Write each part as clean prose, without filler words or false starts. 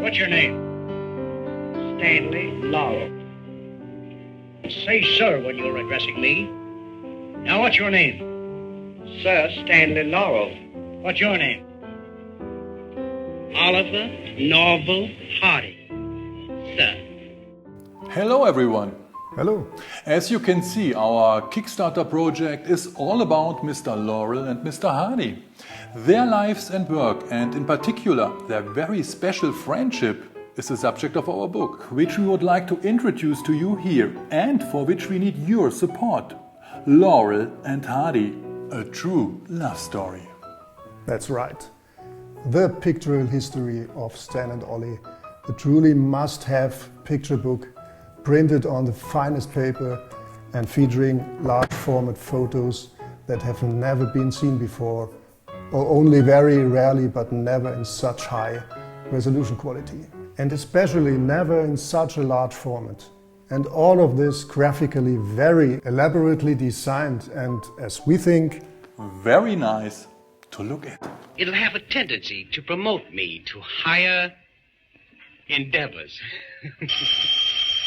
What's your name? Stanley Laurel. Say sir when you're addressing me. Now, what's your name? Sir Stanley Laurel. What's your name? Oliver Norval Hardy. Sir. Hello everyone. Hello. As you can see, our Kickstarter project is all about Mr. Laurel and Mr. Hardy. Their lives and work, and in particular their very special friendship, is the subject of our book, which we would like to introduce to you here and for which we need your support. Laurel and Hardy, a true love story. That's right. The pictorial history of Stan and Ollie, a truly must-have picture book printed on the finest paper and featuring large format photos that have never been seen before, or only very rarely, but never in such high resolution quality. And especially never in such a large format. And all of this graphically very elaborately designed and, as we think, very nice to look at. It'll have a tendency to promote me to higher endeavors.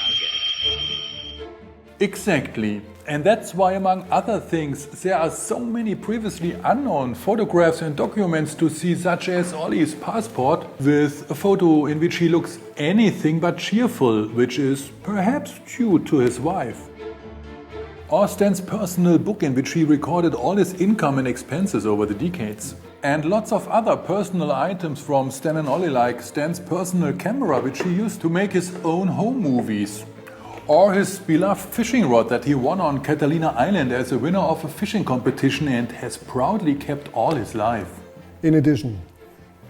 I'll get it. Exactly. And that's why, among other things, there are so many previously unknown photographs and documents to see, such as Ollie's passport, with a photo in which he looks anything but cheerful, which is perhaps due to his wife. Or Stan's personal book in which he recorded all his income and expenses over the decades. And lots of other personal items from Stan and Ollie, like Stan's personal camera, which he used to make his own home movies. Or his beloved fishing rod that he won on Catalina Island as a winner of a fishing competition and has proudly kept all his life. In addition,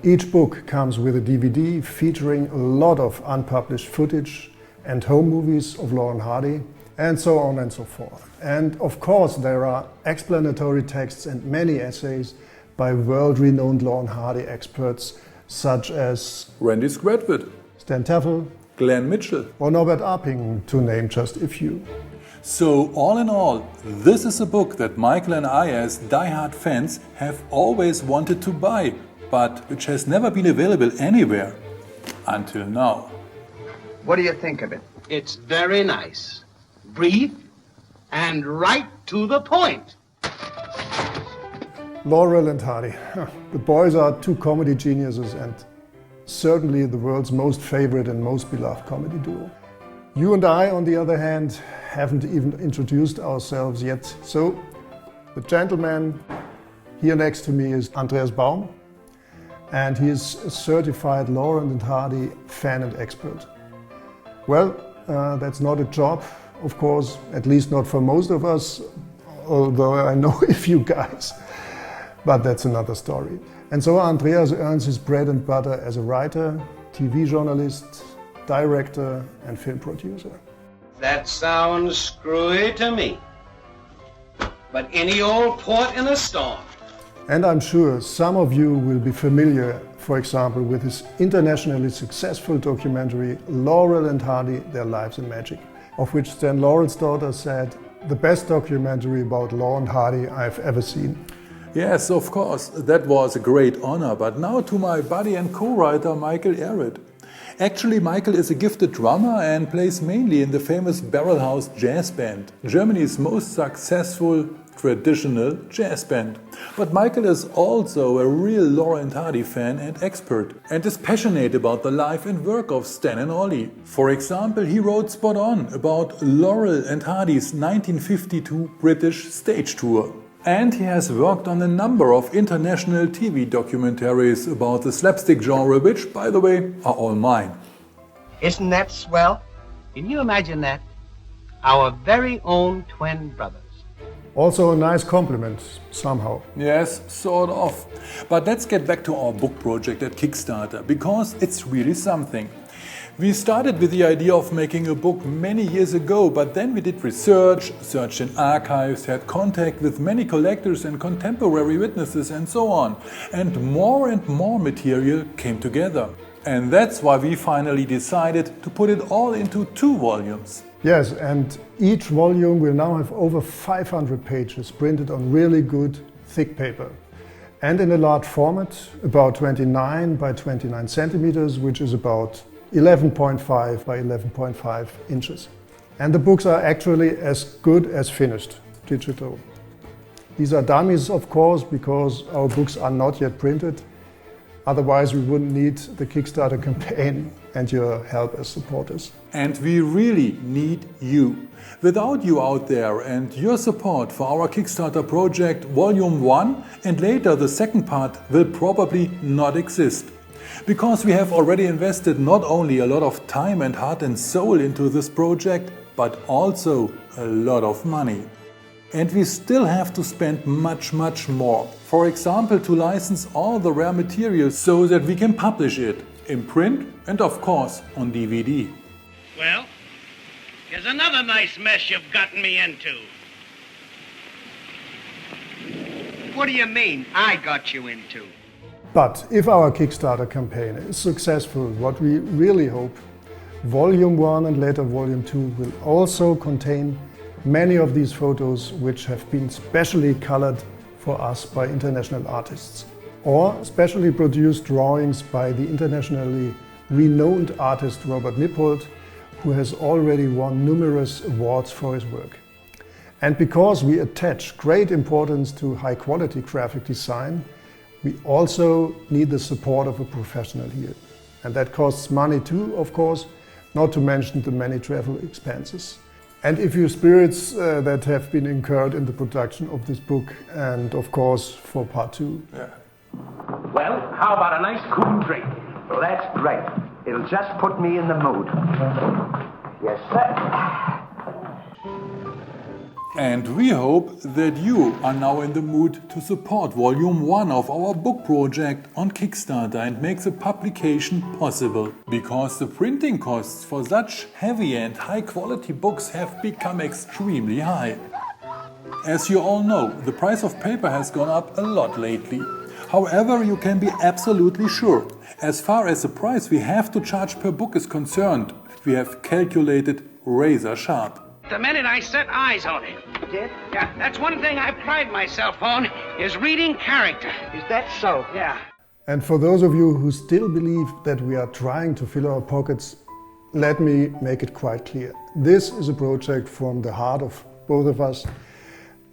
each book comes with a DVD featuring a lot of unpublished footage and home movies of Laurel and Hardy, and so on and so forth. And of course there are explanatory texts and many essays by world-renowned Laurel and Hardy experts such as Randy Scratwood, Stan Tafel, Glenn Mitchell or Norbert Aping, to name just a few. So all in all, this is a book that Michael and I, as die-hard fans, have always wanted to buy, but which has never been available anywhere until now. What do you think of it? It's very nice, brief, and right to the point. Laurel and Hardy. The boys are two comedy geniuses and certainly the world's most favorite and most beloved comedy duo. You and I, on the other hand, haven't even introduced ourselves yet. So, the gentleman here next to me is Andreas Baum, and he is a certified Laurel and Hardy fan and expert. Well, that's not a job, of course, at least not for most of us, although I know a few guys. But that's another story. And so Andreas earns his bread and butter as a writer, TV journalist, director and film producer. That sounds screwy to me. But any old port in a storm. And I'm sure some of you will be familiar, for example, with his internationally successful documentary Laurel and Hardy, Their Lives in Magic, of which Stan Laurel's daughter said, the best documentary about Laurel and Hardy I've ever seen. Yes, of course, that was a great honor. But now to my buddy and co-writer Michael Ehret. Actually, Michael is a gifted drummer and plays mainly in the famous Barrelhouse Jazz Band, Germany's most successful traditional jazz band. But Michael is also a real Laurel and Hardy fan and expert, and is passionate about the life and work of Stan and Ollie. For example, he wrote Spot On about Laurel and Hardy's 1952 British stage tour. And he has worked on a number of international TV documentaries about the slapstick genre, which, by the way, are all mine. Isn't that swell? Can you imagine that? Our very own twin brothers. Also a nice compliment, somehow. Yes, sort of. But let's get back to our book project at Kickstarter, because it's really something. We started with the idea of making a book many years ago, but then we did research, searched in archives, had contact with many collectors and contemporary witnesses and so on. And more material came together. And that's why we finally decided to put it all into 2 volumes. Yes, and each volume will now have over 500 pages printed on really good, thick paper. and in a large format, about 29 by 29 centimeters, which is about 11.5 by 11.5 inches. And the books are actually as good as finished, digital. These are dummies, of course, because our books are not yet printed. Otherwise, we wouldn't need the Kickstarter campaign and your help as supporters. And we really need you. Without you out there and your support for our Kickstarter project, Volume 1 and later the second part will probably not exist. Because we have already invested not only a lot of time and heart and soul into this project, but also a lot of money. And we still have to spend much more. For example, to license all the rare materials so that we can publish it in print and of course on DVD. Well, here's another nice mess you've gotten me into. What do you mean, I got you into? But if our Kickstarter campaign is successful, what we really hope, Volume 1 and later Volume 2 will also contain many of these photos which have been specially colored for us by international artists, or specially produced drawings by the internationally renowned artist Robert Nippold, who has already won numerous awards for his work. And because we attach great importance to high quality graphic design, we also need the support of a professional here. And that costs money too, of course, not to mention the many travel expenses. And if you spirits that have been incurred in the production of this book, and of course for part 2. Yeah. Well, how about a nice cool drink? Well, that's great. It'll just put me in the mood. Yes, sir. And we hope that you are now in the mood to support Volume 1 of our book project on Kickstarter and make the publication possible. Because the printing costs for such heavy and high quality books have become extremely high. As you all know, the price of paper has gone up a lot lately. However, you can be absolutely sure, as far as the price we have to charge per book is concerned, we have calculated razor sharp. The minute I set eyes on it. Did? Yeah, that's one thing I pride myself on, is reading character. Is that so? Yeah. And for those of you who still believe that we are trying to fill our pockets, let me make it quite clear. This is a project from the heart of both of us.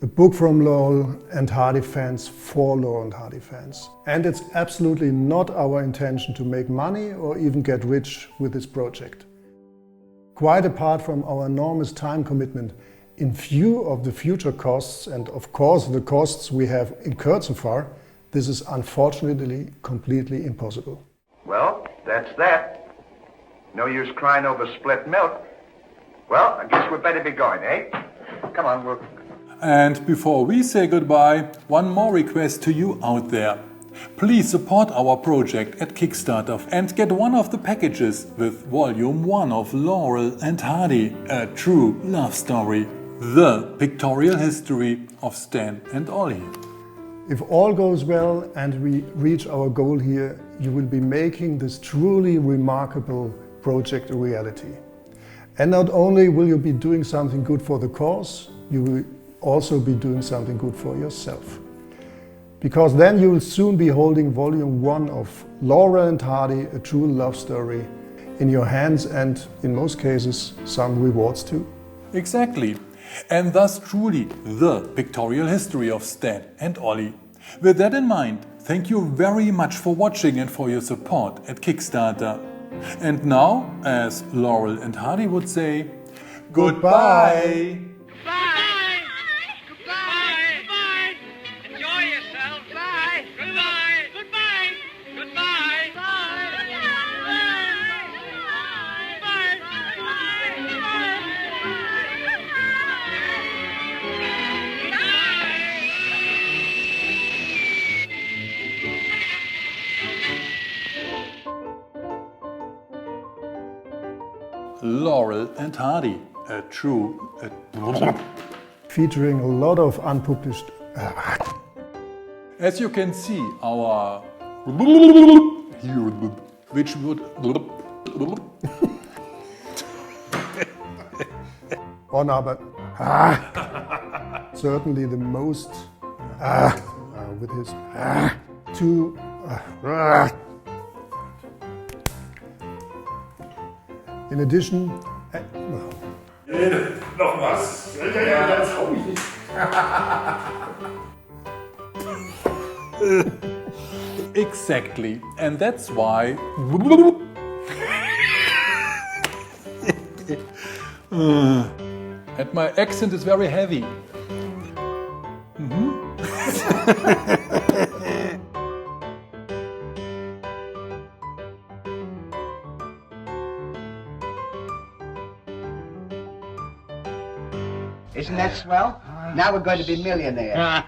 A book from Laurel and Hardy fans for Laurel and Hardy fans. And it's absolutely not our intention to make money or even get rich with this project. Quite apart from our enormous time commitment, in view of the future costs and of course the costs we have incurred so far, this is unfortunately completely impossible. Well, that's that. No use crying over spilt milk. Well, I guess we'd better be going, eh? Come on, we'll... And before we say goodbye, one more request to you out there. Please support our project at Kickstarter and get one of the packages with Volume 1 of Laurel and Hardy, a true love story. The pictorial history of Stan and Ollie. If all goes well and we reach our goal here, you will be making this truly remarkable project a reality. And not only will you be doing something good for the cause, you will also be doing something good for yourself. Because then you will soon be holding Volume 1 of Laurel and Hardy, a true love story, in your hands and, in most cases, some rewards too. Exactly. And thus truly the pictorial history of Stan and Ollie. With that in mind, thank you very much for watching and for your support at Kickstarter. And now, as Laurel and Hardy would say, goodbye! Goodbye! Goodbye! Goodbye! Enjoy yourself! Bye! Goodbye! Goodbye! Goodbye! Laurel and Hardy, a true... Featuring a lot of unpublished... As you can see, our... which would... Oh no, but... certainly the most... with his two. In addition, Noch was? Ja, das hau ich nicht. Exactly. And that's why. And my accent is very heavy. Isn't that swell? Now we're going to be millionaires.